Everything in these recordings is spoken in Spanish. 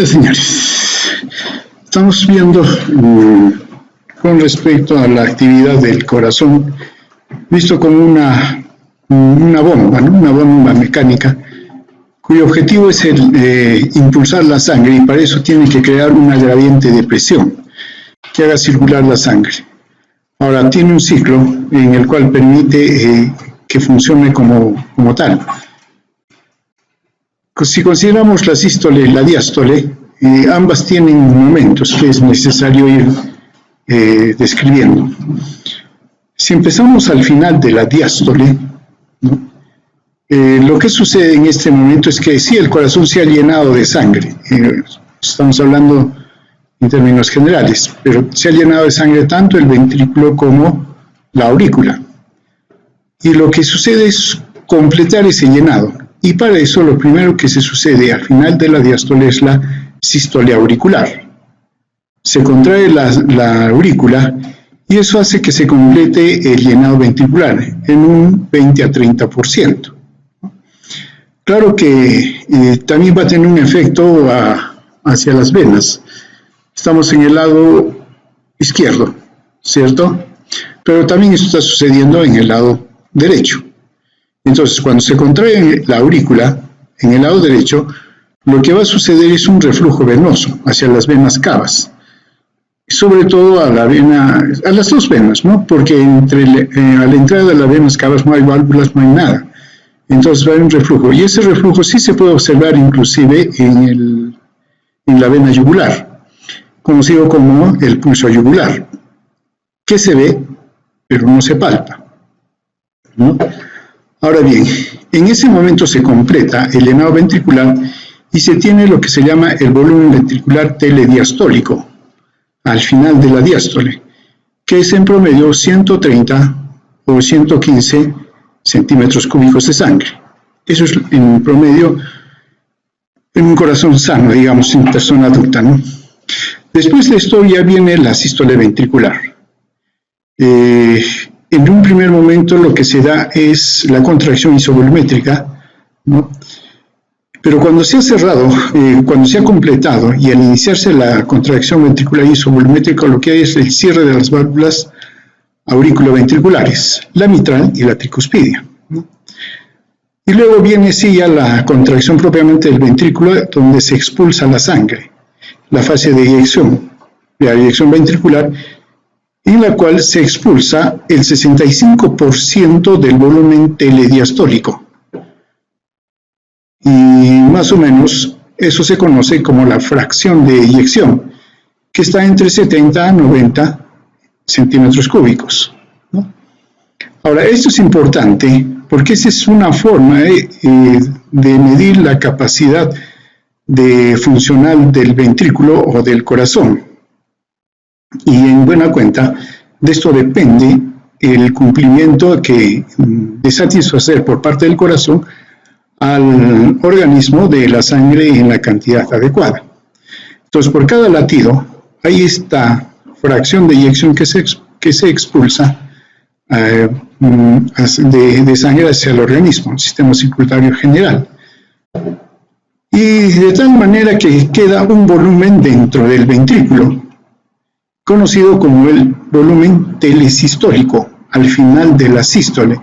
Señoritas y señores, estamos viendo con respecto a la actividad del corazón, visto como una bomba, ¿no? Una bomba mecánica, cuyo objetivo es impulsar la sangre, y para eso tiene que crear una gradiente de presión que haga circular la sangre. Ahora, tiene un ciclo en el cual permite que funcione como tal. Si consideramos la sístole y la diástole, ambas tienen momentos que es necesario ir describiendo. Si empezamos al final de la diástole, ¿no? Lo que sucede en este momento es que sí, el corazón se ha llenado de sangre, estamos hablando en términos generales, pero se ha llenado de sangre tanto el ventrículo como la aurícula. Y lo que sucede es completar ese llenado. Y para eso lo primero que se sucede al final de la diástole es la sístole auricular. Se contrae la aurícula y eso hace que se complete el llenado ventricular en un 20 a 30%. Claro que también va a tener un efecto hacia las venas. Estamos en el lado izquierdo, ¿cierto? Pero también esto está sucediendo en el lado derecho. Entonces, cuando se contrae la aurícula en el lado derecho, lo que va a suceder es un reflujo venoso hacia las venas cavas, sobre todo a las dos venas, ¿no? Porque a la entrada de las venas cavas no hay válvulas, no hay nada. Entonces va a haber un reflujo, y ese reflujo sí se puede observar inclusive en la vena yugular, conocido como el pulso yugular, que se ve, pero no se palpa, ¿no? Ahora bien, en ese momento se completa el llenado ventricular y se tiene lo que se llama el volumen ventricular telediastólico al final de la diástole, que es en promedio 130 o 115 centímetros cúbicos de sangre. Eso es en promedio en un corazón sano, digamos, en persona adulta, ¿no? Después de esto ya viene la sístole ventricular. En un primer momento lo que se da es la contracción isovolumétrica, ¿no? Pero cuando se ha cerrado, cuando se ha completado y al iniciarse la contracción ventricular isovolumétrica, lo que hay es el cierre de las válvulas auriculoventriculares, la mitral y la tricuspidia, ¿no? Y luego viene sí ya la contracción propiamente del ventrículo, donde se expulsa la sangre, la fase de eyección, la eyección ventricular, en la cual se expulsa el 65% del volumen telediastólico. Y más o menos eso se conoce como la fracción de eyección, que está entre 70 a 90 centímetros cúbicos, ¿no? Ahora, esto es importante porque esa es una forma de medir la capacidad funcional del ventrículo o del corazón. Y en buena cuenta, de esto depende el cumplimiento de satisfacer por parte del corazón al organismo de la sangre en la cantidad adecuada. Entonces, por cada latido, hay esta fracción de eyección que se expulsa de sangre hacia el organismo, el sistema circulatorio general. Y de tal manera que queda un volumen dentro del ventrículo, conocido como el volumen telesistólico, al final de la sístole,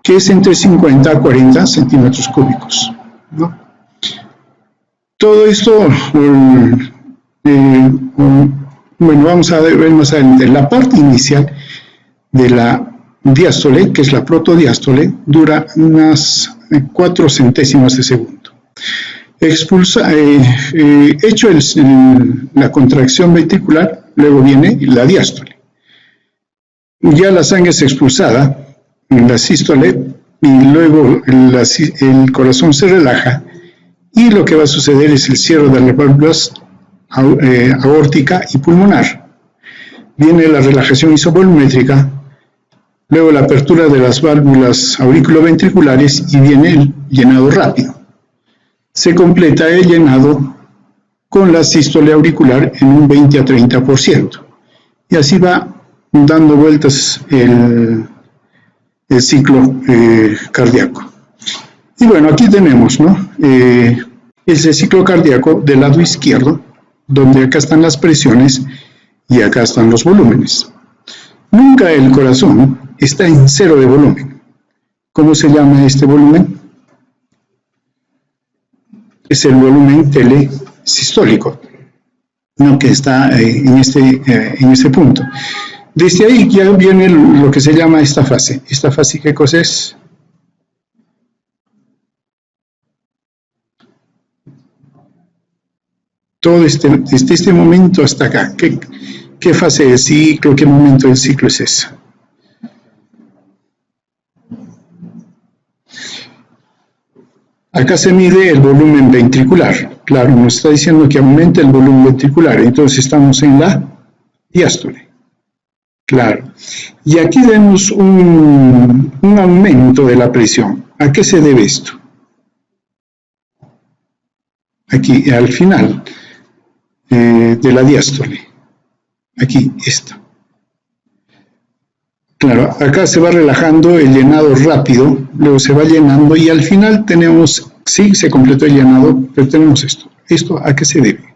que es entre 50 a 40 centímetros cúbicos, ¿no? Todo esto, bueno, vamos a ver más adelante. La parte inicial de la diástole, que es la protodiástole, dura unas 4 centésimas de segundo. Hecho la contracción ventricular, luego viene la diástole. Ya la sangre es expulsada en la sístole y luego el corazón se relaja y lo que va a suceder es el cierre de las válvulas aórtica y pulmonar. Viene la relajación isovolumétrica, luego la apertura de las válvulas auriculoventriculares y viene el llenado rápido. Se completa el llenado con la sístole auricular en un 20 a 30%. Y así va dando vueltas el ciclo cardíaco. Y bueno, aquí tenemos, ¿no? Es el ciclo cardíaco del lado izquierdo, donde acá están las presiones y acá están los volúmenes. Nunca el corazón está en cero de volumen. ¿Cómo se llama este volumen? Es el volumen telesistólico, ¿no? Que está en este punto. Desde ahí ya viene lo que se llama esta fase. ¿Esta fase qué cosa es? Todo desde este momento hasta acá. ¿Qué fase del ciclo, qué momento del ciclo es ese? Acá se mide el volumen ventricular. Claro, nos está diciendo que aumenta el volumen ventricular. Entonces estamos en la diástole. Claro. Y aquí vemos un aumento de la presión. ¿A qué se debe esto? Aquí, al final de la diástole. Aquí, esto. Claro, acá se va relajando el llenado rápido, luego se va llenando y al final tenemos, sí, se completó el llenado, pero tenemos esto. ¿Esto a qué se debe?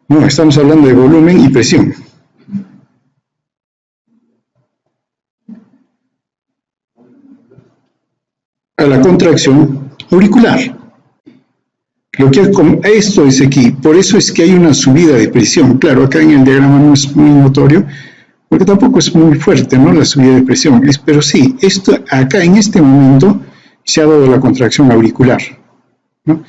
No, estamos hablando de volumen y presión. A la contracción auricular. Esto es aquí, por eso es que hay una subida de presión. Claro, acá en el diagrama no es muy notorio, porque tampoco es muy fuerte, ¿no? La subida de presión. Pero sí, esto acá en este momento se ha dado la contracción auricular, ¿no?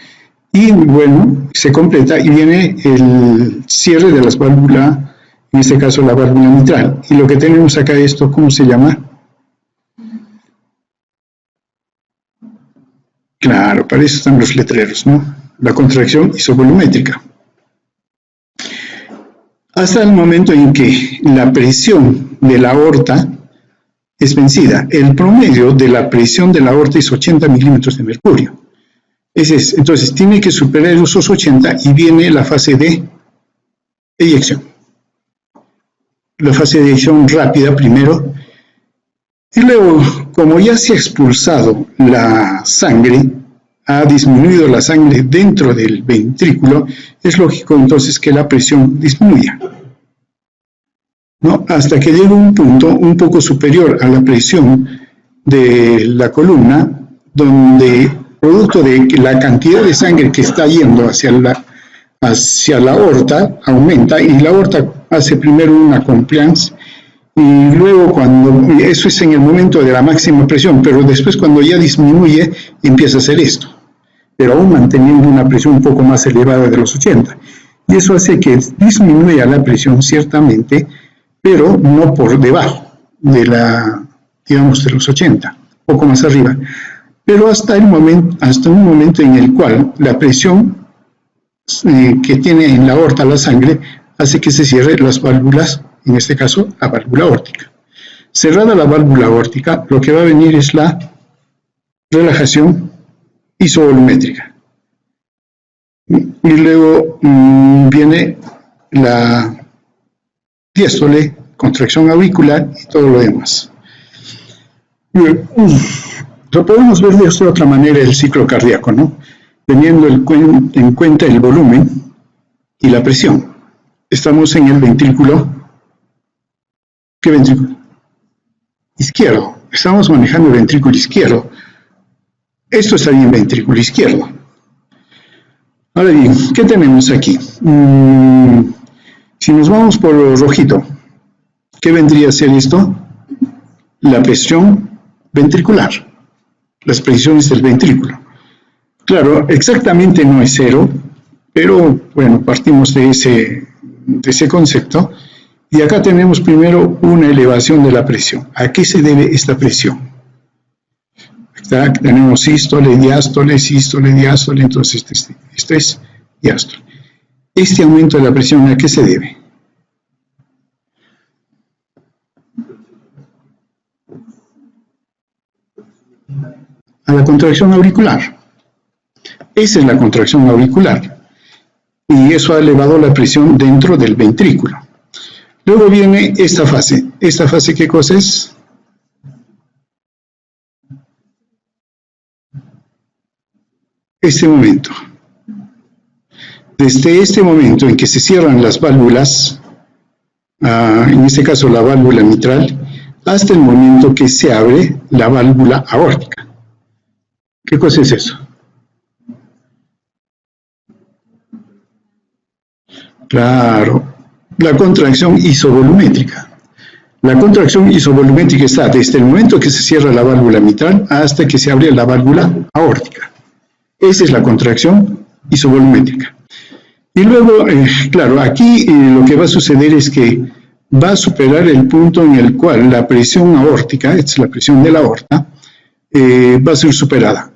Y bueno, se completa y viene el cierre de las válvulas, en este caso la válvula mitral. Y lo que tenemos acá, esto, ¿cómo se llama? Claro, para eso están los letreros, ¿no? La contracción isovolumétrica. Hasta el momento en que la presión de la aorta es vencida. El promedio de la presión de la aorta es 80 milímetros de mercurio. Entonces, tiene que superar esos 80 y viene la fase de eyección. La fase de eyección rápida primero. Y luego, como ya se ha expulsado la sangre, ha disminuido la sangre dentro del ventrículo, es lógico entonces que la presión disminuya, ¿no? Hasta que llega un punto un poco superior a la presión de la columna, donde producto de la cantidad de sangre que está yendo hacia la aorta aumenta y la aorta hace primero una compliance y luego eso es en el momento de la máxima presión, pero después cuando ya disminuye empieza a hacer esto, pero aún manteniendo una presión un poco más elevada de los 80. Y eso hace que disminuya la presión ciertamente, pero no por debajo de de los 80, poco más arriba. Pero hasta un momento en el cual la presión que tiene en la aorta la sangre hace que se cierren las válvulas, en este caso la válvula aórtica. Cerrada la válvula aórtica, lo que va a venir es la relajación isovolumétrica. Y luego viene la diástole, contracción auricular y todo lo demás. Lo podemos ver de otra manera el ciclo cardíaco, ¿no? Teniendo en cuenta el volumen y la presión. Estamos en el ventrículo. ¿Qué ventrículo? Izquierdo. Estamos manejando el ventrículo izquierdo. Esto está en el ventrículo izquierdo. Ahora bien, ¿qué tenemos aquí? Si nos vamos por lo rojito, ¿qué vendría a ser esto? La presión ventricular. Las presiones del ventrículo. Claro, exactamente no es cero, pero bueno, partimos de ese concepto. Y acá tenemos primero una elevación de la presión. ¿A qué se debe esta presión? Acá tenemos sístole, diástole, entonces esto es diástole. Este aumento de la presión, ¿a qué se debe? A la contracción auricular. Esa es la contracción auricular. Y eso ha elevado la presión dentro del ventrículo. Luego viene esta fase. ¿Esta fase qué cosa es? este momento. Desde este momento en que se cierran las válvulas, en este caso la válvula mitral, hasta el momento que se abre la válvula aórtica. ¿Qué cosa es eso? Claro, la contracción isovolumétrica. La contracción isovolumétrica está desde el momento que se cierra la válvula mitral hasta que se abre la válvula aórtica. Esa es la contracción isovolumétrica. Y luego, claro, aquí lo que va a suceder es que va a superar el punto en el cual la presión aórtica, es la presión de la aorta, va a ser superada,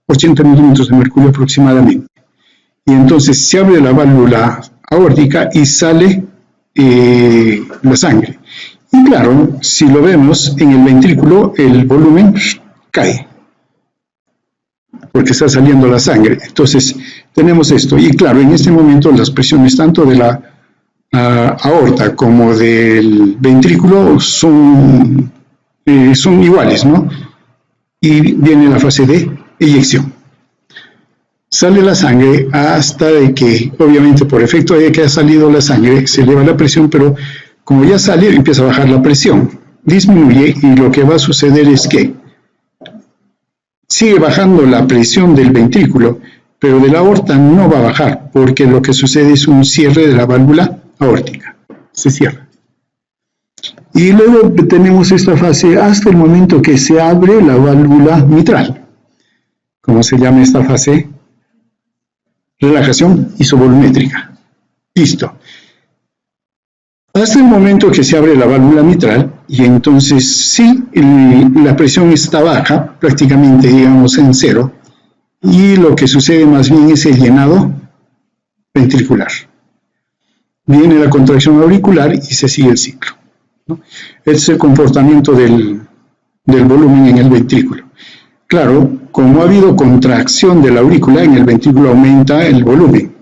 80 milímetros de mercurio aproximadamente. Y entonces se abre la válvula aórtica y sale la sangre. Y claro, si lo vemos en el ventrículo, el volumen cae, porque está saliendo la sangre. Entonces, tenemos esto. Y claro, en este momento las presiones tanto de la aorta como del ventrículo son iguales, ¿no? Y viene la fase de eyección. Sale la sangre hasta de que, obviamente por efecto de que ha salido la sangre, se eleva la presión, pero como ya sale, empieza a bajar la presión, disminuye y lo que va a suceder es que sigue bajando la presión del ventrículo, pero de la aorta no va a bajar, porque lo que sucede es un cierre de la válvula aórtica, se cierra. Y luego tenemos esta fase hasta el momento que se abre la válvula mitral. ¿Cómo se llama esta fase? Relajación isovolumétrica. Listo. Hasta el momento que se abre la válvula mitral, y entonces sí, la presión está baja, prácticamente digamos en cero, y lo que sucede más bien es el llenado ventricular. Viene la contracción auricular y se sigue el ciclo, ¿no? Este es el comportamiento del volumen en el ventrículo. Claro, como ha habido contracción de la aurícula, en el ventrículo aumenta el volumen.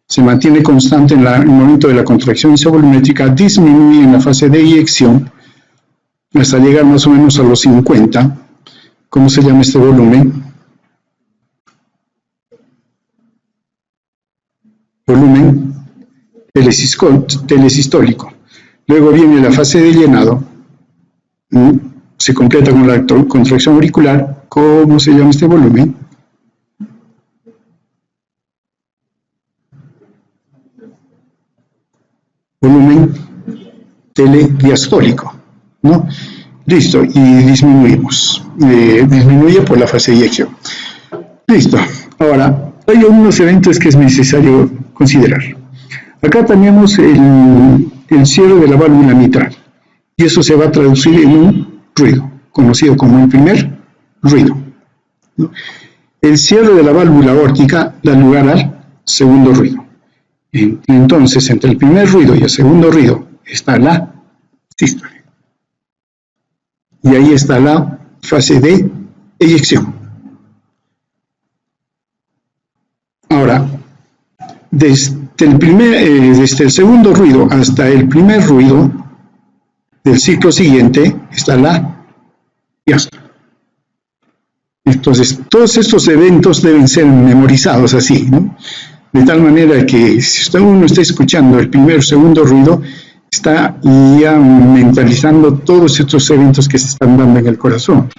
Se mantiene constante en el momento de la contracción isovolumétrica, disminuye en la fase de eyección hasta llegar más o menos a los 50. ¿Cómo se llama este volumen? Volumen telesistólico. Luego viene la fase de llenado, se completa con la contracción auricular. ¿Cómo se llama este volumen? Volumen telediastólico, ¿no? Listo, y disminuimos. Disminuye por la fase de eyección. Listo. Ahora, hay unos eventos que es necesario considerar. Acá tenemos el cierre de la válvula mitral, y eso se va a traducir en un ruido, conocido como el primer ruido, ¿no? El cierre de la válvula aórtica da lugar al segundo ruido. Entonces, entre el primer ruido y el segundo ruido está la sístole. Y ahí está la fase de eyección. Ahora, desde el segundo ruido hasta el primer ruido del ciclo siguiente está la diástole. Entonces, todos estos eventos deben ser memorizados así, ¿no? De tal manera que si uno está escuchando el primer o segundo ruido, está ya mentalizando todos estos eventos que se están dando en el corazón.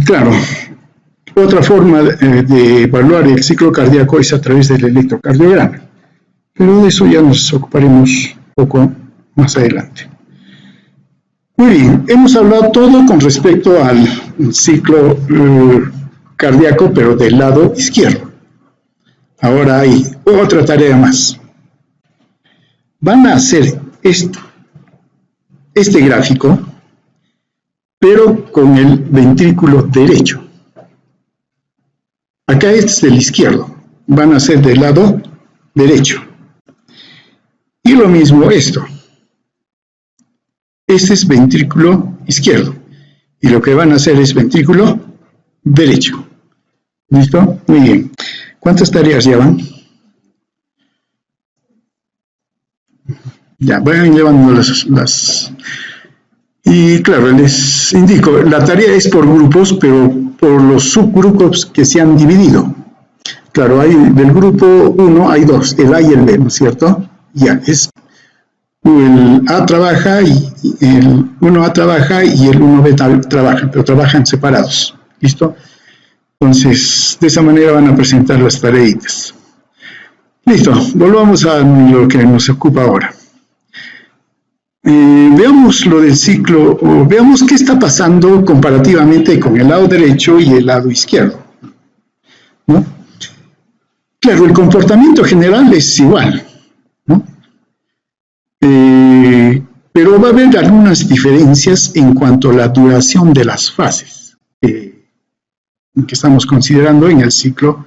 Claro, otra forma de evaluar el ciclo cardíaco es a través del electrocardiograma, pero de eso ya nos ocuparemos un poco más adelante. Muy bien, hemos hablado todo con respecto al ciclo cardíaco, pero del lado izquierdo. Ahora hay otra tarea más. Van a hacer este gráfico, pero con el ventrículo derecho. Acá este es del izquierdo. Van a hacer del lado derecho. Y lo mismo esto. Este es ventrículo izquierdo. Y lo que van a hacer es ventrículo derecho. ¿Listo? Muy bien. ¿Cuántas tareas llevan? Ya, vayan llevando las... Y claro, les indico, la tarea es por grupos, pero por los subgrupos que se han dividido. Claro, del grupo 1 hay dos, el A y el B, ¿no es cierto? Ya, el A trabaja y el 1A trabaja y el 1B trabaja, pero trabajan separados. ¿Listo? Entonces, de esa manera van a presentar las tareitas. Listo, volvamos a lo que nos ocupa ahora. Veamos lo del ciclo, o veamos qué está pasando comparativamente con el lado derecho y el lado izquierdo, ¿no? Claro, el comportamiento general es igual, ¿no? Pero va a haber algunas diferencias en cuanto a la duración de las fases que estamos considerando en el ciclo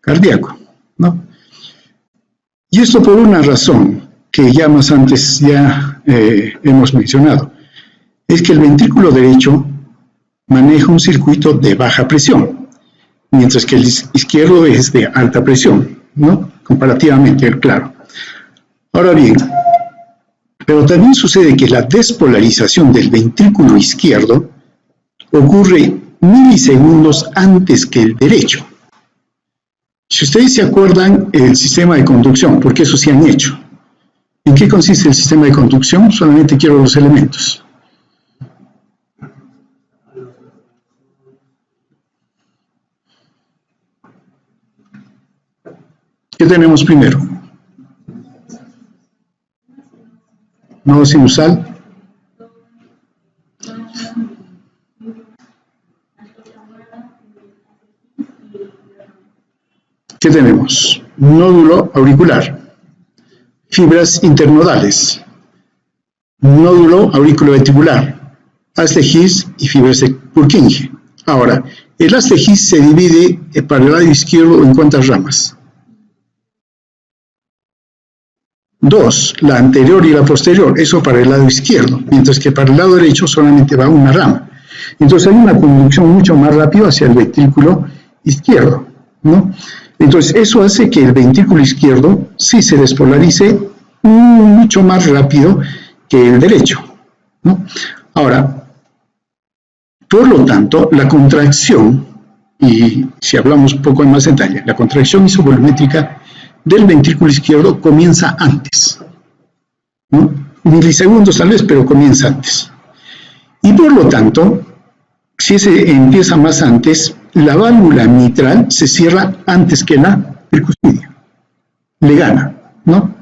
cardíaco, ¿no? Y esto por una razón que ya más antes hemos mencionado, es que el ventrículo derecho maneja un circuito de baja presión, mientras que el izquierdo es de alta presión, ¿no? Comparativamente, claro. Ahora bien, pero también sucede que la despolarización del ventrículo izquierdo ocurre milisegundos antes que el derecho. Si ustedes se acuerdan, el sistema de conducción, porque eso sí han hecho. ¿En qué consiste el sistema de conducción? Solamente quiero los elementos. ¿Qué tenemos primero? Nodo sinusal. ¿Qué tenemos? Nódulo auricular. Fibras internodales, nódulo auriculoventricular, haz de His y fibras de Purkinje. Ahora, el haz de His se divide para el lado izquierdo en ¿cuántas ramas? 2, la anterior y la posterior, eso para el lado izquierdo, mientras que para el lado derecho solamente va una rama. Entonces hay una conducción mucho más rápida hacia el ventrículo izquierdo, ¿no? Entonces, eso hace que el ventrículo izquierdo sí se despolarice mucho más rápido que el derecho, ¿no? Ahora, por lo tanto, la contracción, y si hablamos un poco en más detalle, la contracción isovolumétrica del ventrículo izquierdo comienza antes, ¿no? Milisegundos tal vez, pero comienza antes. Y por lo tanto, si se empieza más antes, la válvula mitral se cierra antes que la percusidia. Le gana, ¿no?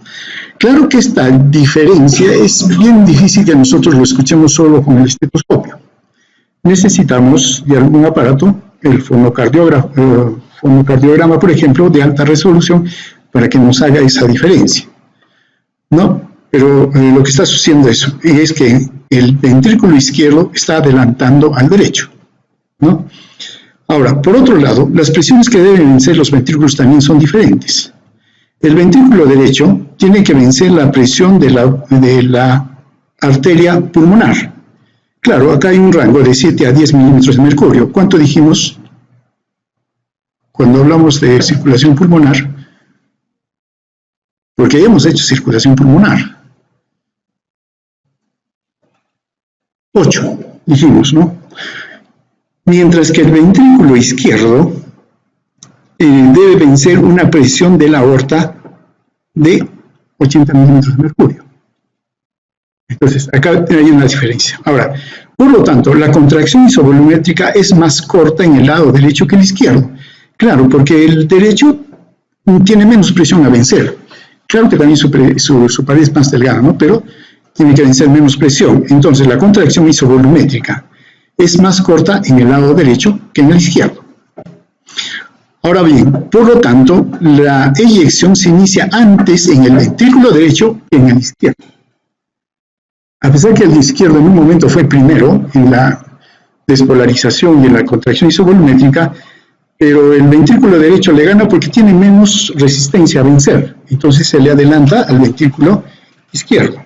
Claro que esta diferencia es bien difícil que nosotros lo escuchemos solo con el estetoscopio. Necesitamos de algún aparato, el fonocardiograma, por ejemplo, de alta resolución, para que nos haga esa diferencia, ¿no? Pero lo que está sucediendo es que el ventrículo izquierdo está adelantando al derecho, ¿no? Ahora, por otro lado, las presiones que deben vencer los ventrículos también son diferentes. El ventrículo derecho tiene que vencer la presión de la arteria pulmonar. Claro, acá hay un rango de 7 a 10 milímetros de mercurio. ¿Cuánto dijimos cuando hablamos de circulación pulmonar? Porque ya hemos hecho circulación pulmonar. 8, dijimos, ¿no? Mientras que el ventrículo izquierdo debe vencer una presión de la aorta de 80 milímetros de mercurio. Entonces, acá hay una diferencia. Ahora, por lo tanto, la contracción isovolumétrica es más corta en el lado derecho que el izquierdo. Claro, porque el derecho tiene menos presión a vencer. Claro que también su pared es más delgada, ¿no? Pero tiene que vencer menos presión. Entonces, la contracción isovolumétrica es más corta en el lado derecho que en el izquierdo. Ahora bien, por lo tanto, la eyección se inicia antes en el ventrículo derecho que en el izquierdo. A pesar que el izquierdo en un momento fue primero en la despolarización y en la contracción isovolumétrica, pero el ventrículo derecho le gana porque tiene menos resistencia a vencer. Entonces se le adelanta al ventrículo izquierdo.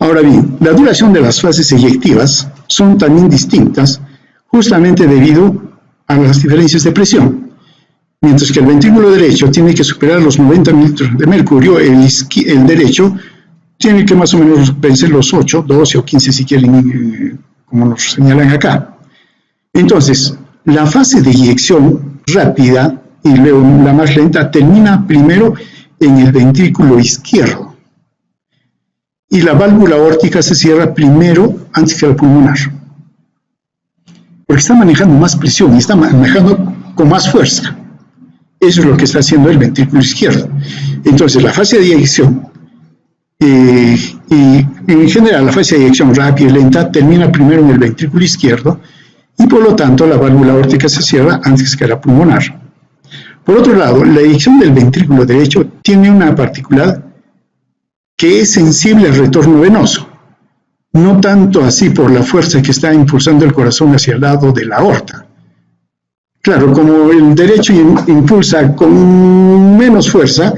Ahora bien, la duración de las fases eyectivas son también distintas, justamente debido a las diferencias de presión. Mientras que el ventrículo derecho tiene que superar los 90 milímetros de mercurio, el derecho tiene que más o menos vencer los 8, 12 o 15 si quieren, como nos señalan acá. Entonces, la fase de eyección rápida y luego la más lenta termina primero en el ventrículo izquierdo. Y la válvula aórtica se cierra primero antes que la pulmonar. Porque está manejando más presión y está manejando con más fuerza. Eso es lo que está haciendo el ventrículo izquierdo. Entonces, la fase de eyección, y en general la fase de eyección rápida y lenta termina primero en el ventrículo izquierdo y por lo tanto la válvula aórtica se cierra antes que la pulmonar. Por otro lado, la eyección del ventrículo derecho tiene una particularidad que es sensible al retorno venoso, no tanto así por la fuerza que está impulsando el corazón hacia el lado de la aorta. Claro, como el derecho impulsa con menos fuerza,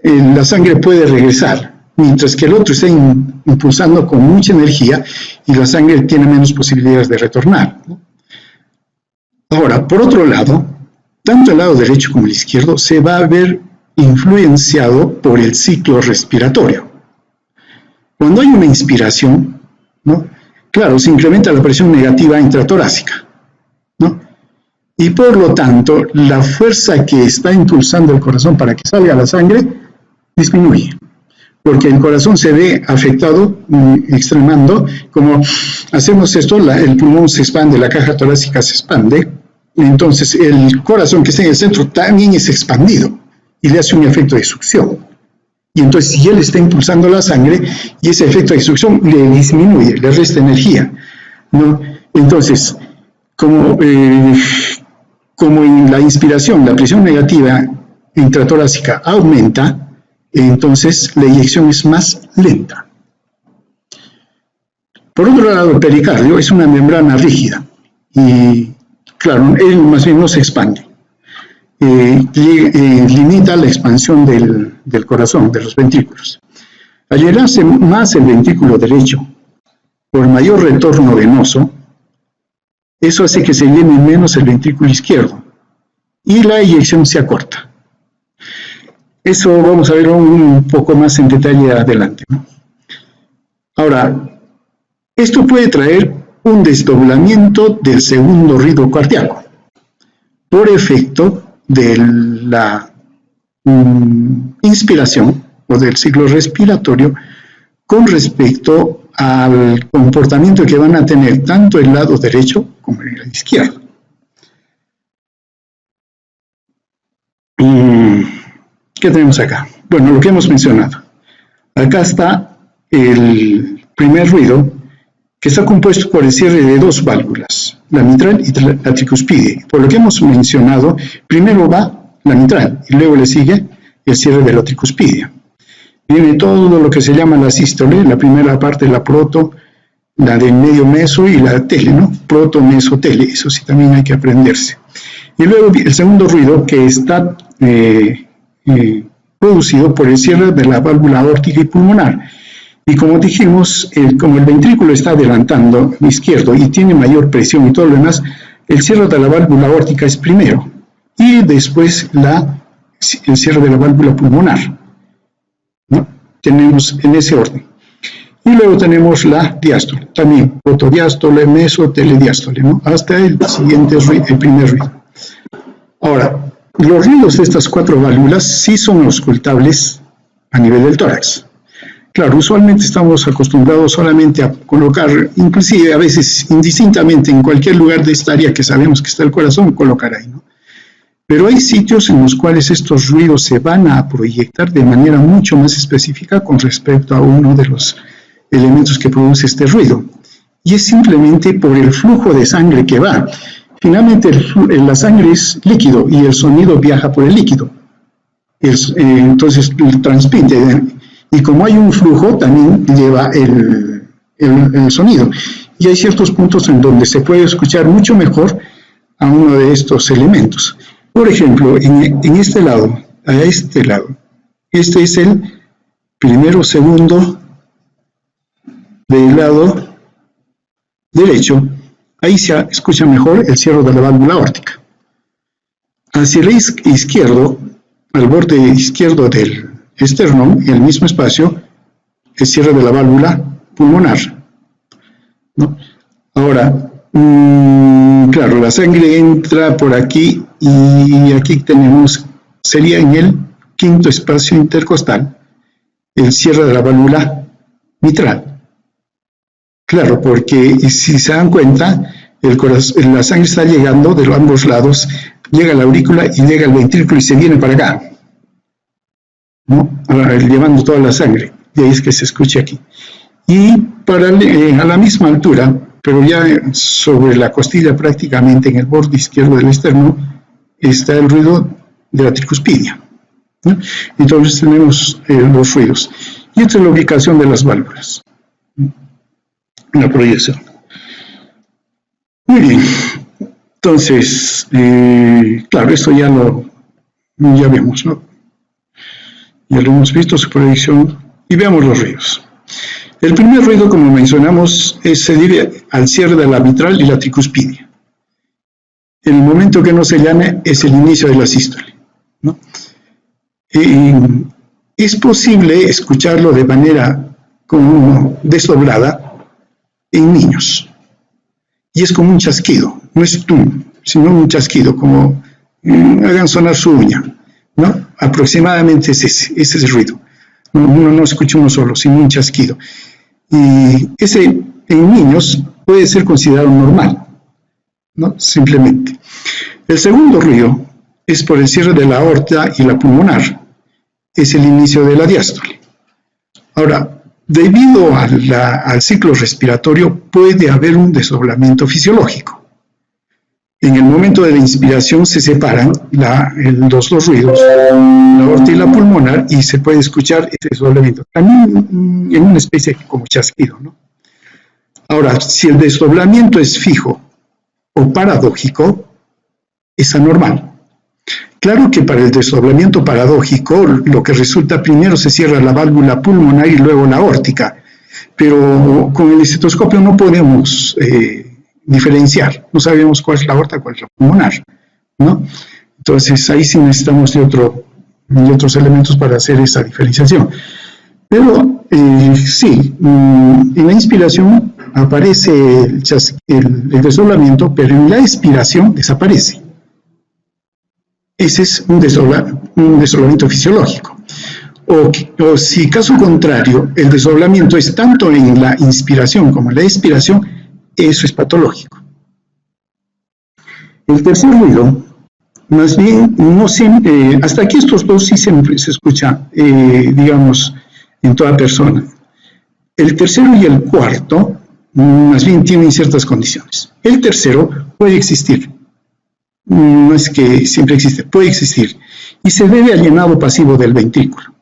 la sangre puede regresar, mientras que el otro está impulsando con mucha energía y la sangre tiene menos posibilidades de retornar. Ahora, por otro lado, tanto el lado derecho como el izquierdo se va a ver influenciado por el ciclo respiratorio. Cuando hay una inspiración, ¿no? Claro, se incrementa la presión negativa intratorácica, ¿no? Y por lo tanto, la fuerza que está impulsando el corazón para que salga la sangre disminuye, porque el corazón se ve afectado, extremando, como hacemos esto, el pulmón se expande, la caja torácica se expande, entonces el corazón que está en el centro también es expandido y le hace un efecto de succión. Y entonces si él está impulsando la sangre y ese efecto de succión le disminuye, le resta energía, ¿no? Entonces, como en la inspiración la presión negativa intratorácica aumenta, entonces la eyección es más lenta. Por otro lado, el pericardio es una membrana rígida y, claro, él más bien no se expande. Limita la expansión del corazón, de los ventrículos. Al llenarse más el ventrículo derecho por mayor retorno venoso, eso hace que se llene menos el ventrículo izquierdo y la eyección se acorta. Eso vamos a ver un poco más en detalle adelante, ¿no? Ahora, esto puede traer un desdoblamiento del segundo ritmo cardíaco por efecto de la inspiración o del ciclo respiratorio con respecto al comportamiento que van a tener tanto el lado derecho como el izquierdo. ¿Qué tenemos acá? Bueno, lo que hemos mencionado. Acá está el primer ruido, que está compuesto por el cierre de dos válvulas, la mitral y la tricuspide. Por lo que hemos mencionado, primero va la mitral y luego le sigue el cierre de la tricuspide. Viene todo lo que se llama la sístole, la primera parte, la proto, la del medio meso y la tele, ¿no? Proto, meso, tele, eso sí también hay que aprenderse. Y luego el segundo ruido, que está producido por el cierre de la válvula aórtica y pulmonar. Y como dijimos, como el ventrículo está adelantando izquierdo y tiene mayor presión y todo lo demás, el cierre de la válvula aórtica es primero y después el cierre de la válvula pulmonar, ¿no? Tenemos en ese orden. Y luego tenemos la diástole, también protodiástole, meso, telediástole, ¿no? Hasta el siguiente ruido, el primer ruido. Ahora, los ruidos de estas cuatro válvulas sí son auscultables a nivel del tórax. Claro, usualmente estamos acostumbrados solamente a colocar, inclusive a veces indistintamente en cualquier lugar de esta área que sabemos que está el corazón, colocar ahí, ¿no? Pero hay sitios en los cuales estos ruidos se van a proyectar de manera mucho más específica con respecto a uno de los elementos que produce este ruido. Y es simplemente por el flujo de sangre que va. Finalmente la sangre es líquido y el sonido viaja por el líquido. Entonces transmite. Y como hay un flujo, también lleva el sonido. Y hay ciertos puntos en donde se puede escuchar mucho mejor a uno de estos elementos. Por ejemplo, en este lado, a este lado, este es el primero, segundo del lado derecho. Ahí se escucha mejor el cierre de la válvula aórtica. Hacia el izquierdo, al borde izquierdo del esternón, en el mismo espacio, el cierre de la válvula pulmonar, ¿no? Ahora, Claro, la sangre entra por aquí y aquí tenemos, sería en el quinto espacio intercostal, el cierre de la válvula mitral. Claro, porque si se dan cuenta, la sangre está llegando de ambos lados, llega a la aurícula y llega al ventrículo y se viene para acá, ¿no? Llevando toda la sangre, y ahí es que se escucha aquí. Y a la misma altura, pero ya sobre la costilla prácticamente en el borde izquierdo del esternón, está el ruido de la tricuspidia, ¿no? Entonces tenemos los ruidos. Y esta es la ubicación de las válvulas, en la proyección. Muy bien. Entonces, claro, esto ya vemos, ¿no? Ya lo hemos visto, su proyección, y veamos los ruidos. El primer ruido, como mencionamos, se debe al cierre de la mitral y la tricuspidia. En el momento que no se llame es el inicio de la sístole, ¿no? Es posible escucharlo de manera como desdoblada en niños. Y es como un chasquido, no es tum, sino un chasquido, como hagan sonar su uña, ¿no? Aproximadamente ese es el ruido. Uno no escucha uno solo, sino un chasquido. Y ese en niños puede ser considerado normal, ¿no? Simplemente. El segundo ruido es por el cierre de la aorta y la pulmonar. Es el inicio de la diástole. Ahora, debido al ciclo respiratorio, puede haber un desdoblamiento fisiológico. En el momento de la inspiración se separan los dos ruidos, la aorta y la pulmonar, y se puede escuchar este desdoblamiento. También en una especie como chasquido, ¿no? Ahora, si el desdoblamiento es fijo o paradójico, es anormal. Claro que para el desdoblamiento paradójico, lo que resulta primero se cierra la válvula pulmonar y luego la aórtica, pero con el estetoscopio no podemos diferenciar, no sabemos cuál es la aorta, cuál es la pulmonar, ¿no? Entonces ahí sí necesitamos de otros elementos para hacer esa diferenciación. Pero sí, en la inspiración aparece el desdoblamiento, pero en la expiración desaparece. Ese es un desdoblamiento fisiológico. O si caso contrario, el desdoblamiento es tanto en la inspiración como en la expiración, eso es patológico. El tercer ruido, más bien, no siempre, hasta aquí estos dos sí siempre se escucha, digamos, en toda persona. El tercero y el cuarto, más bien tienen ciertas condiciones. El tercero puede existir. No es que siempre existe, puede existir. Y se debe al llenado pasivo del ventrículo.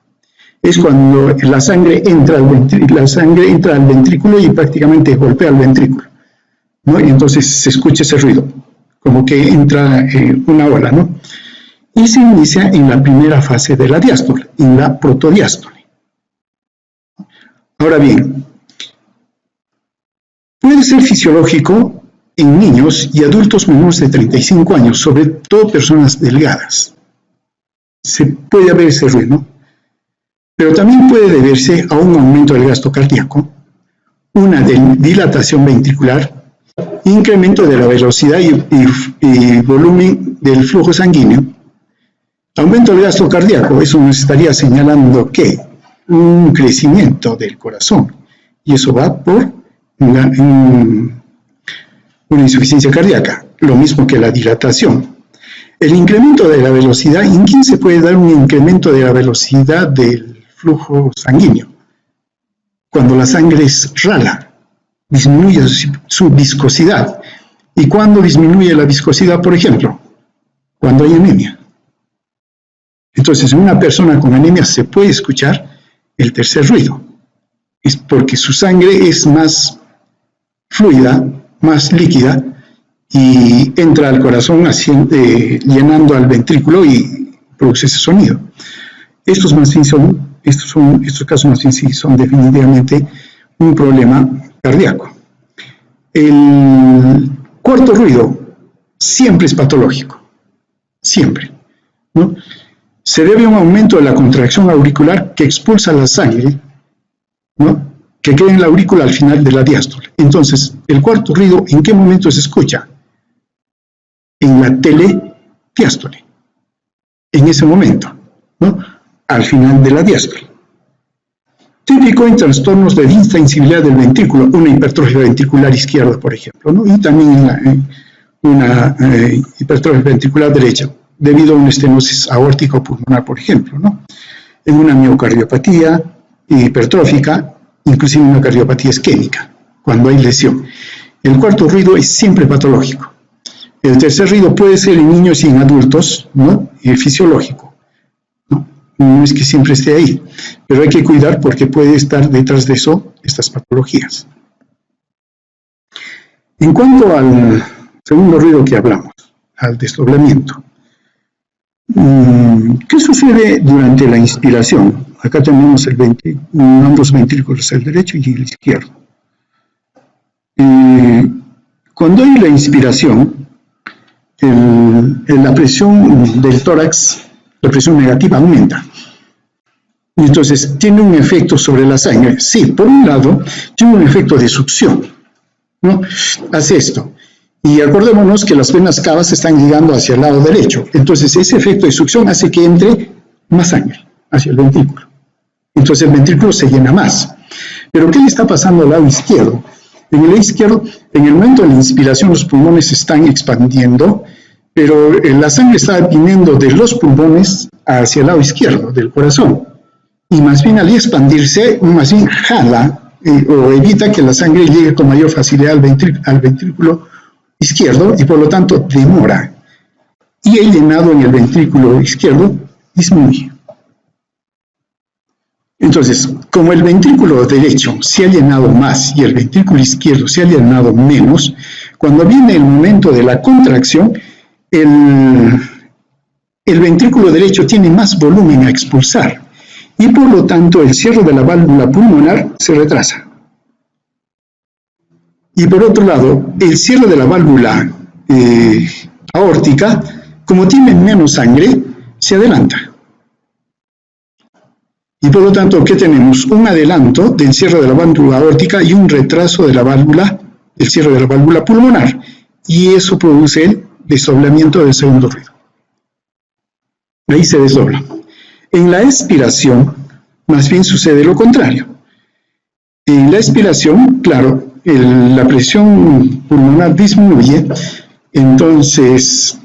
Es cuando la sangre entra al ventrículo y prácticamente golpea el ventrículo, ¿no? Y entonces se escucha ese ruido, como que entra una ola, ¿no? Y se inicia en la primera fase de la diástole, en la protodiástole. Ahora bien, puede ser fisiológico en niños y adultos menores de 35 años, sobre todo personas delgadas. Se puede haber ese ruido, pero también puede deberse a un aumento del gasto cardíaco, una dilatación ventricular, incremento de la velocidad y volumen del flujo sanguíneo, aumento del gasto cardíaco. Eso nos estaría señalando que un crecimiento del corazón, y eso va por una insuficiencia cardíaca, lo mismo que la dilatación. El incremento de la velocidad, ¿en quién se puede dar un incremento de la velocidad del flujo sanguíneo? Cuando la sangre es rala, disminuye su viscosidad. ¿Y cuándo disminuye la viscosidad, por ejemplo? Cuando hay anemia. Entonces, en una persona con anemia se puede escuchar el tercer ruido. Es porque su sangre es más fluida, más líquida, y entra al corazón llenando al ventrículo y produce ese sonido. Estos casos más bien sí son definitivamente un problema cardíaco. El cuarto ruido siempre es patológico, siempre, ¿no? Se debe a un aumento de la contracción auricular que expulsa la sangre, ¿no?, que queda en la aurícula al final de la diástole. Entonces, el cuarto ruido, ¿en qué momento se escucha? en la telediástole, en ese momento, ¿no? Al final de la diástole. Típico en trastornos de insensibilidad del ventrículo, una hipertrofia ventricular izquierda, por ejemplo, ¿no? Y también una hipertrofia ventricular derecha, debido a una estenosis aórtica o pulmonar, por ejemplo, ¿no? En una miocardiopatía hipertrófica, inclusive una cardiopatía isquémica, cuando hay lesión. El cuarto ruido es siempre patológico. El tercer ruido puede ser en niños y en adultos, ¿no? Fisiológico. No es que siempre esté ahí, pero hay que cuidar porque puede estar detrás de eso estas patologías. En cuanto al segundo ruido que hablamos, al desdoblamiento, ¿qué sucede durante la inspiración? Acá tenemos ambos ventrículos, el derecho y el izquierdo. Cuando hay la inspiración, la presión del tórax, la presión negativa aumenta. Y entonces, ¿tiene un efecto sobre la sangre? Sí, por un lado, tiene un efecto de succión, ¿no? Hace esto. Y acordémonos que las venas cavas están llegando hacia el lado derecho. Entonces, ese efecto de succión hace que entre más sangre hacia el ventrículo. Entonces, el ventrículo se llena más. Pero, ¿qué le está pasando al lado izquierdo? En el lado izquierdo, en el momento de la inspiración, los pulmones se están expandiendo, pero la sangre está viniendo de los pulmones hacia el lado izquierdo del corazón. Y más bien al expandirse, más bien jala o evita que la sangre llegue con mayor facilidad al ventrículo izquierdo y por lo tanto demora. Y el llenado en el ventrículo izquierdo disminuye. Entonces, como el ventrículo derecho se ha llenado más y el ventrículo izquierdo se ha llenado menos, cuando viene el momento de la contracción, el ventrículo derecho tiene más volumen a expulsar y por lo tanto el cierre de la válvula pulmonar se retrasa. Y por otro lado, el cierre de la válvula aórtica, como tiene menos sangre, se adelanta. Y por lo tanto, ¿qué tenemos? Un adelanto del cierre de la válvula aórtica y un retraso de la válvula, el cierre de la válvula pulmonar. Y eso produce el desdoblamiento del segundo ruido. Ahí se desdobla. En la expiración, más bien sucede lo contrario. En la expiración, claro, la presión pulmonar disminuye, entonces,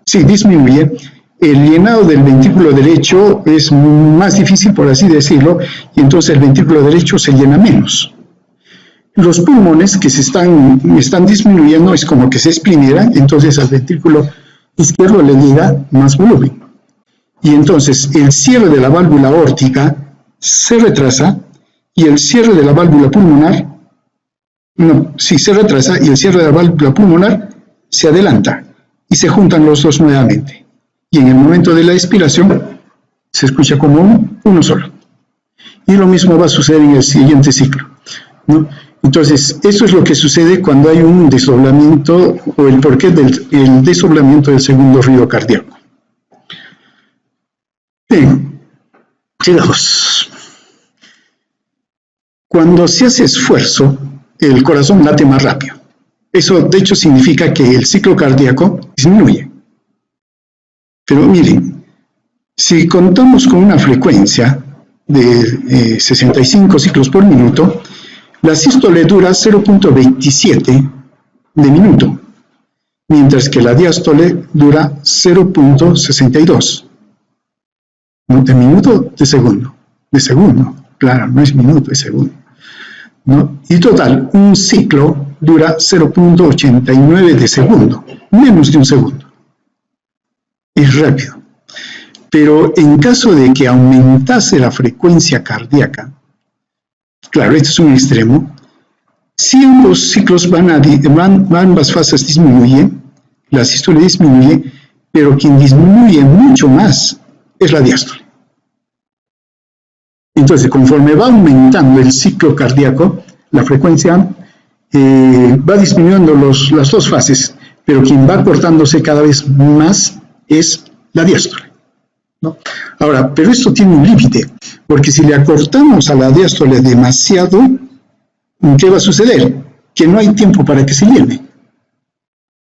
disminuye. El llenado del ventrículo derecho es más difícil, por así decirlo, y entonces el ventrículo derecho se llena menos. Los pulmones que se están disminuyendo es como que se exprimieran, entonces al ventrículo izquierdo le llega más volumen. Y entonces el cierre de la válvula aórtica se retrasa y el cierre de la válvula pulmonar, se retrasa y el cierre de la válvula pulmonar se adelanta y se juntan los dos nuevamente. Y en el momento de la expiración se escucha como uno solo. Y lo mismo va a suceder en el siguiente ciclo, ¿no? Entonces, eso es lo que sucede cuando hay un desdoblamiento o el porqué del desdoblamiento del segundo ruido cardíaco. Bien, sigamos. Cuando se hace esfuerzo, el corazón late más rápido. Eso, de hecho, significa que el ciclo cardíaco disminuye. Pero miren, si contamos con una frecuencia de 65 ciclos por minuto, la sístole dura 0.27 de minuto, mientras que la diástole dura 0.62. ¿No? De minuto, de segundo. De segundo, claro, no es minuto, es segundo, ¿no? Y total, un ciclo dura 0.89 de segundo, menos de un segundo. Es rápido. Pero en caso de que aumentase la frecuencia cardíaca, claro, este es un extremo, si ambos ciclos ambas fases disminuyen, la sístole disminuye, pero quien disminuye mucho más es la diástole. Entonces, conforme va aumentando el ciclo cardíaco, la frecuencia va disminuyendo las dos fases, pero quien va cortándose cada vez más es la diástole, ¿no? Ahora, pero esto tiene un límite, porque si le acortamos a la diástole demasiado, ¿qué va a suceder? Que no hay tiempo para que se llene.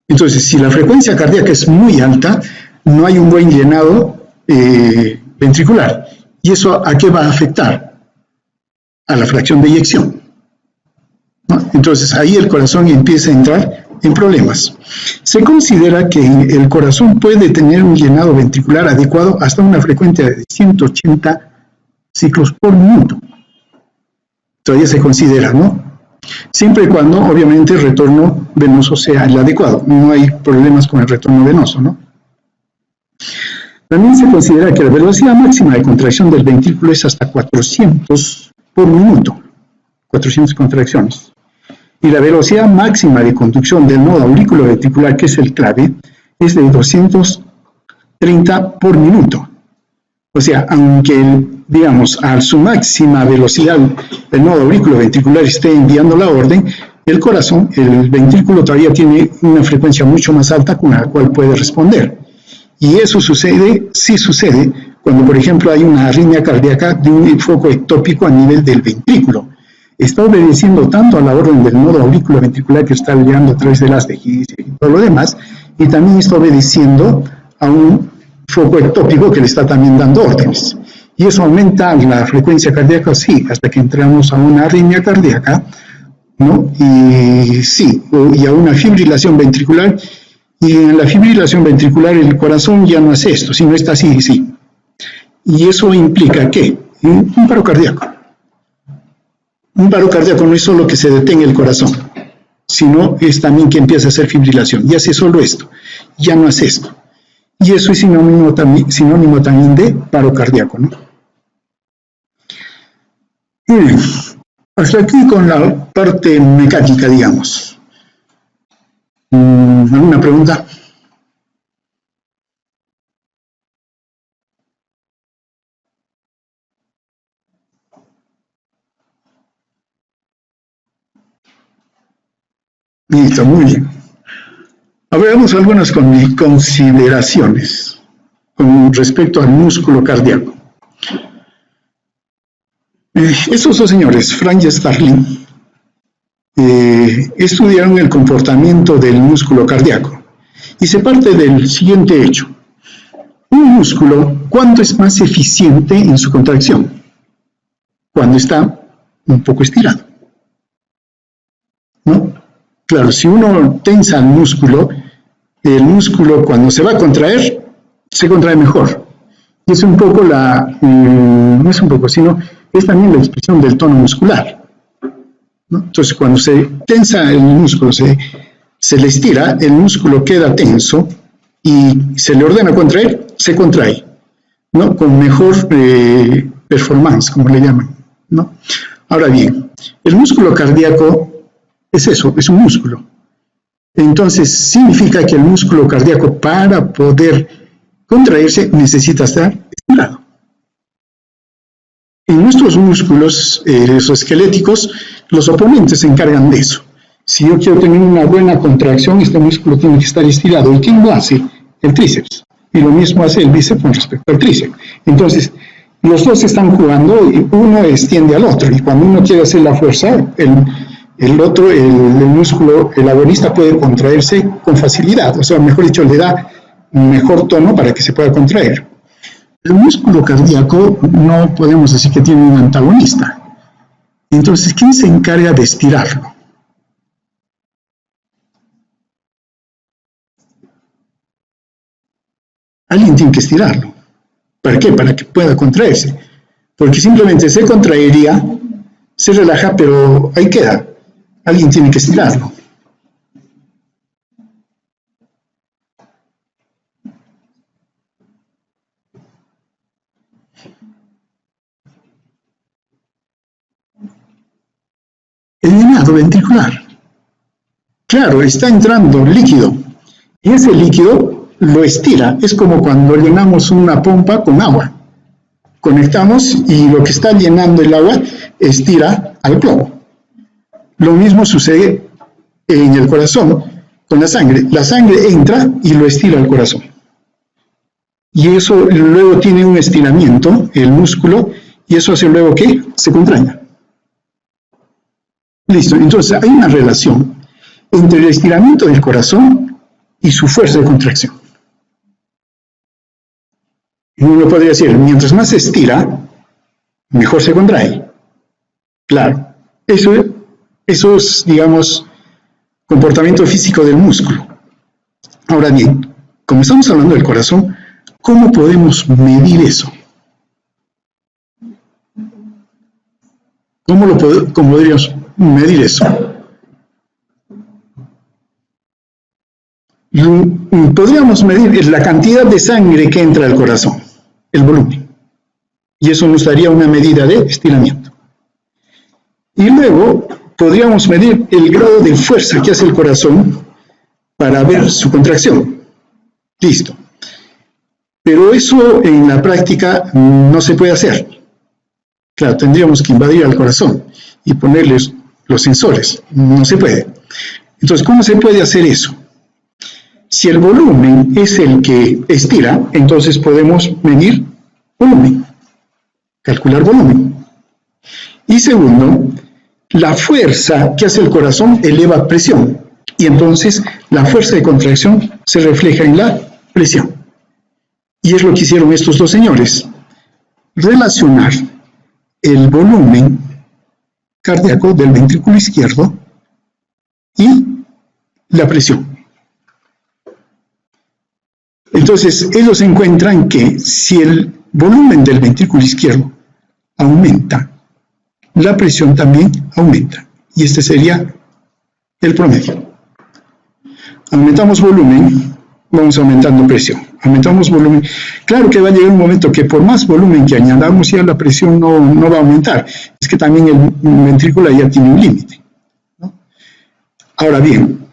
Entonces, si la frecuencia cardíaca es muy alta, no hay un buen llenado ventricular. ¿Y eso a qué va a afectar? A la fracción de eyección, ¿no? Entonces, ahí el corazón empieza a entrar en problemas. Se considera que el corazón puede tener un llenado ventricular adecuado hasta una frecuencia de 180 ciclos por minuto. Todavía se considera, ¿no? Siempre y cuando, obviamente, el retorno venoso sea el adecuado. No hay problemas con el retorno venoso, ¿no? También se considera que la velocidad máxima de contracción del ventrículo es hasta 400 por minuto, 400 contracciones. Y la velocidad máxima de conducción del nodo auriculoventricular, que es el clave, es de 230 por minuto. O sea, aunque, digamos, a su máxima velocidad el nodo auriculoventricular esté enviando la orden, el corazón, el ventrículo todavía tiene una frecuencia mucho más alta con la cual puede responder. Y eso sucede, sí sucede, cuando por ejemplo hay una arritmia cardíaca de un foco ectópico a nivel del ventrículo. Está obedeciendo tanto a la orden del nodo auriculoventricular que está llegando a través de las tejidas y todo lo demás, y también está obedeciendo a un foco ectópico que le está también dando órdenes. Y eso aumenta la frecuencia cardíaca, sí, hasta que entramos a una arritmia cardíaca, ¿no? Y sí, y a una fibrilación ventricular. Y en la fibrilación ventricular el corazón ya no hace esto, sino está así, sí. Y eso implica ¿qué? Un paro cardíaco. Un paro cardíaco no es solo que se detenga el corazón, sino es también que empieza a hacer fibrilación. Y hace solo esto, ya no hace esto. Y eso es sinónimo también de paro cardíaco, ¿no? Bien, hasta aquí con la parte mecánica, digamos. ¿Alguna pregunta? Listo, muy bien. Veamos algunas consideraciones con respecto al músculo cardíaco. Estos dos señores, Frank y Starling, estudiaron el comportamiento del músculo cardíaco y se parte del siguiente hecho. Un músculo, ¿cuándo es más eficiente en su contracción? Cuando está un poco estirado, ¿no? Claro, si uno tensa el músculo cuando se va a contraer, se contrae mejor. Y es un poco no es un poco, sino es también la expresión del tono muscular, ¿no? Entonces, cuando se tensa el músculo, se le estira, el músculo queda tenso y se le ordena contraer, se contrae, ¿no? Con mejor performance, como le llaman, ¿no? Ahora bien, el músculo cardíaco es eso, es un músculo. Entonces, significa que el músculo cardíaco, para poder contraerse, necesita estar estirado. En nuestros músculos esqueléticos, los oponentes se encargan de eso. Si yo quiero tener una buena contracción, este músculo tiene que estar estirado. ¿Y quién lo hace? El tríceps. Y lo mismo hace el bíceps con respecto al tríceps. Entonces, los dos están jugando y uno extiende al otro. Y cuando uno quiere hacer la fuerza, el otro, el músculo, el agonista puede contraerse con facilidad. O sea, mejor dicho, le da un mejor tono para que se pueda contraer. El músculo cardíaco no podemos decir que tiene un antagonista. Entonces, ¿quién se encarga de estirarlo? Alguien tiene que estirarlo. ¿Para qué? Para que pueda contraerse. Porque simplemente se contraería, se relaja, pero ahí queda. Alguien tiene que estirarlo. El llenado ventricular. Claro, está entrando líquido. Y ese líquido lo estira. Es como cuando llenamos una pompa con agua. Conectamos y lo que está llenando el agua estira al globo. Lo mismo sucede en el corazón con la sangre. La sangre entra y lo estira al corazón. Y eso luego tiene un estiramiento, el músculo, y eso hace luego que se contraiga. Listo, entonces hay una relación entre el estiramiento del corazón y su fuerza de contracción. Uno podría decir, mientras más se estira, mejor se contrae. Claro, eso es, digamos, comportamiento físico del músculo. Ahora bien, como estamos hablando del corazón, ¿cómo podemos medir eso? ¿Cómo podríamos medir eso? Podríamos medir la cantidad de sangre que entra al corazón, el volumen. Y eso nos daría una medida de estiramiento. Y luego podríamos medir el grado de fuerza que hace el corazón para ver su contracción. Listo. Pero eso en la práctica no se puede hacer. Claro, tendríamos que invadir al corazón y ponerles los sensores. No se puede. Entonces, ¿cómo se puede hacer eso? Si el volumen es el que estira, entonces podemos medir volumen, calcular volumen. Y segundo, la fuerza que hace el corazón eleva presión. Y entonces la fuerza de contracción se refleja en la presión. Y es lo que hicieron estos dos señores. Relacionar el volumen cardíaco del ventrículo izquierdo y la presión. Entonces, ellos encuentran que si el volumen del ventrículo izquierdo aumenta, la presión también aumenta. Y este sería el promedio. Aumentamos volumen, vamos aumentando presión. Aumentamos volumen. Claro que va a llegar un momento que por más volumen que añadamos ya la presión no va a aumentar. Es que también el ventrículo ya tiene un límite, ¿no? Ahora bien,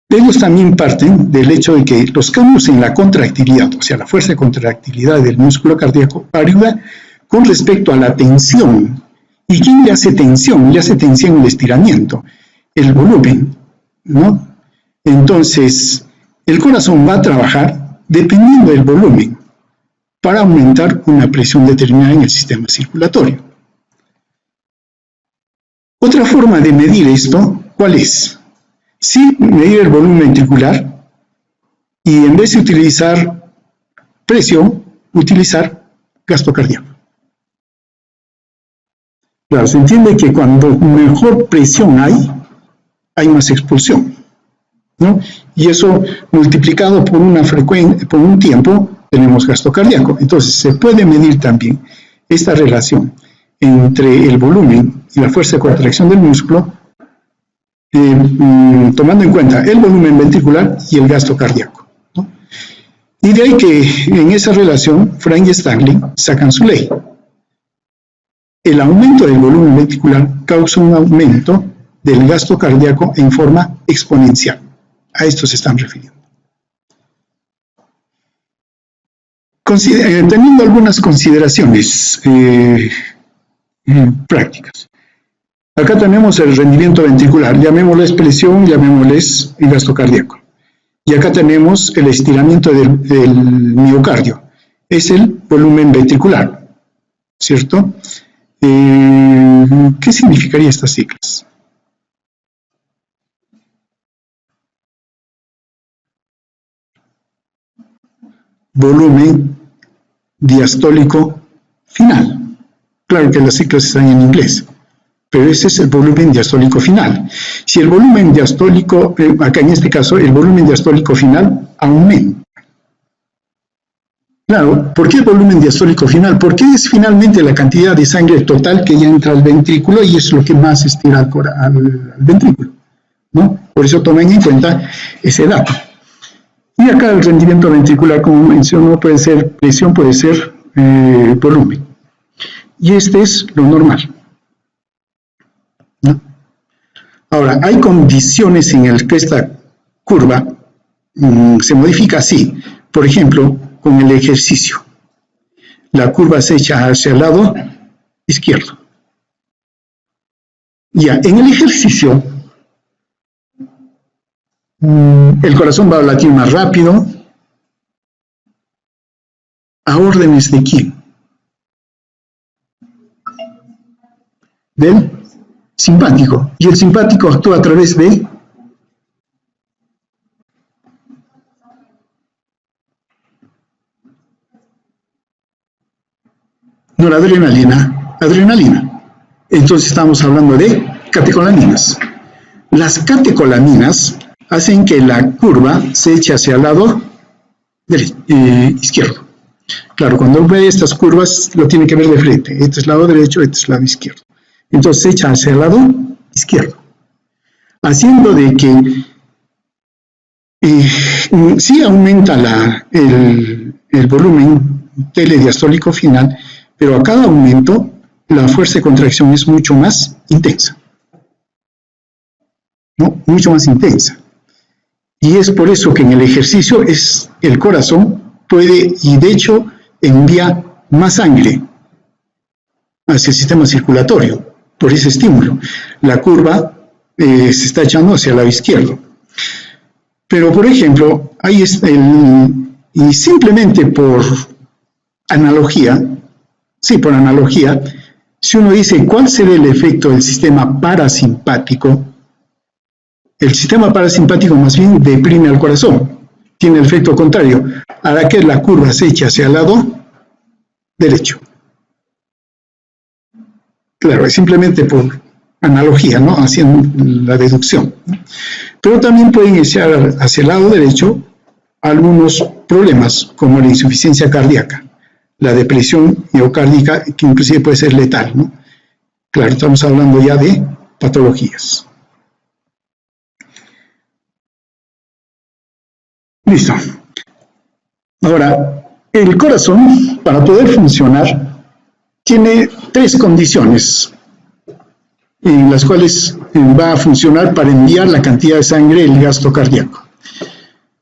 ellos también parten del hecho de que los cambios en la contractilidad, o sea, la fuerza de contractilidad del músculo cardíaco, ayuda con respecto a la tensión. ¿Y quién le hace tensión? Le hace tensión el estiramiento, el volumen, ¿no? Entonces, el corazón va a trabajar dependiendo del volumen para aumentar una presión determinada en el sistema circulatorio. Otra forma de medir esto, ¿cuál es? Sí, medir el volumen ventricular y en vez de utilizar presión, utilizar gasto cardíaco. Claro, se entiende que cuando mejor presión hay más expulsión, ¿no? Y eso multiplicado por una frecuencia, por un tiempo, tenemos gasto cardíaco. Entonces, se puede medir también esta relación entre el volumen y la fuerza de contracción del músculo, tomando en cuenta el volumen ventricular y el gasto cardíaco, ¿no? Y de ahí que en esa relación, Frank y Starling sacan su ley. El aumento del volumen ventricular causa un aumento del gasto cardíaco en forma exponencial. A esto se están refiriendo. Teniendo algunas consideraciones prácticas. Acá tenemos el rendimiento ventricular, llamémosles presión, llamémosles el gasto cardíaco. Y acá tenemos el estiramiento del miocardio, es el volumen ventricular, ¿cierto? ¿Qué significaría estas siglas? Volumen diastólico final. Claro que las siglas están en inglés, pero ese es el volumen diastólico final. Si el volumen diastólico, acá en este caso, el volumen diastólico final aumenta. Claro, ¿por qué el volumen diastólico final? Porque es finalmente la cantidad de sangre total que ya entra al ventrículo y es lo que más estira al ventrículo, ¿no? Por eso tomen en cuenta ese dato. Y acá el rendimiento ventricular, como mencionó, puede ser presión, puede ser volumen. Y este es lo normal, ¿no? Ahora, hay condiciones en las que esta curva se modifica así. Por ejemplo, con el ejercicio. La curva se echa hacia el lado izquierdo. Ya, en el ejercicio, el corazón va a latir más rápido. ¿A órdenes de quién? Del simpático. Y el simpático actúa a través de noradrenalina, adrenalina. Entonces estamos hablando de catecolaminas. Las catecolaminas hacen que la curva se eche hacia el lado izquierdo. Claro, cuando ve estas curvas lo tiene que ver de frente. Este es lado derecho, este es lado izquierdo. Entonces se echa hacia el lado izquierdo, haciendo de que sí aumenta el volumen telediastólico final, pero a cada aumento la fuerza de contracción es mucho más intensa, ¿no? Mucho más intensa. Y es por eso que en el ejercicio el corazón puede, y de hecho envía más sangre hacia el sistema circulatorio, por ese estímulo. La curva se está echando hacia el lado izquierdo. Pero, por ejemplo, ahí está y simplemente por analogía, si uno dice cuál será el efecto del sistema parasimpático, el sistema parasimpático más bien deprime al corazón, tiene el efecto contrario, hará que la curva se eche hacia el lado derecho. Claro, es simplemente por analogía, ¿no? Haciendo la deducción. Pero también pueden echar hacia el lado derecho algunos problemas, como la insuficiencia cardíaca, la depresión miocárdica, que inclusive puede ser letal, ¿no? Claro, estamos hablando ya de patologías. Listo. Ahora, el corazón, para poder funcionar, tiene 3 condiciones en las cuales va a funcionar para enviar la cantidad de sangre el gasto cardíaco.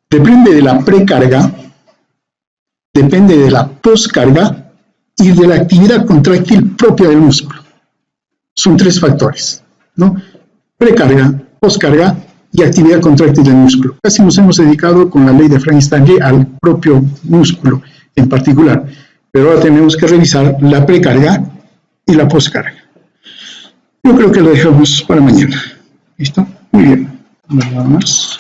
Depende de la precarga, depende de la poscarga y de la actividad contráctil propia del músculo. Son 3 factores, ¿no? Precarga, poscarga y actividad contráctil del músculo. Casi nos hemos dedicado con la ley de Frank-Stanley al propio músculo en particular, pero ahora tenemos que revisar la precarga y la poscarga. Yo creo que lo dejamos para mañana. ¿Listo? Muy bien. Nada más.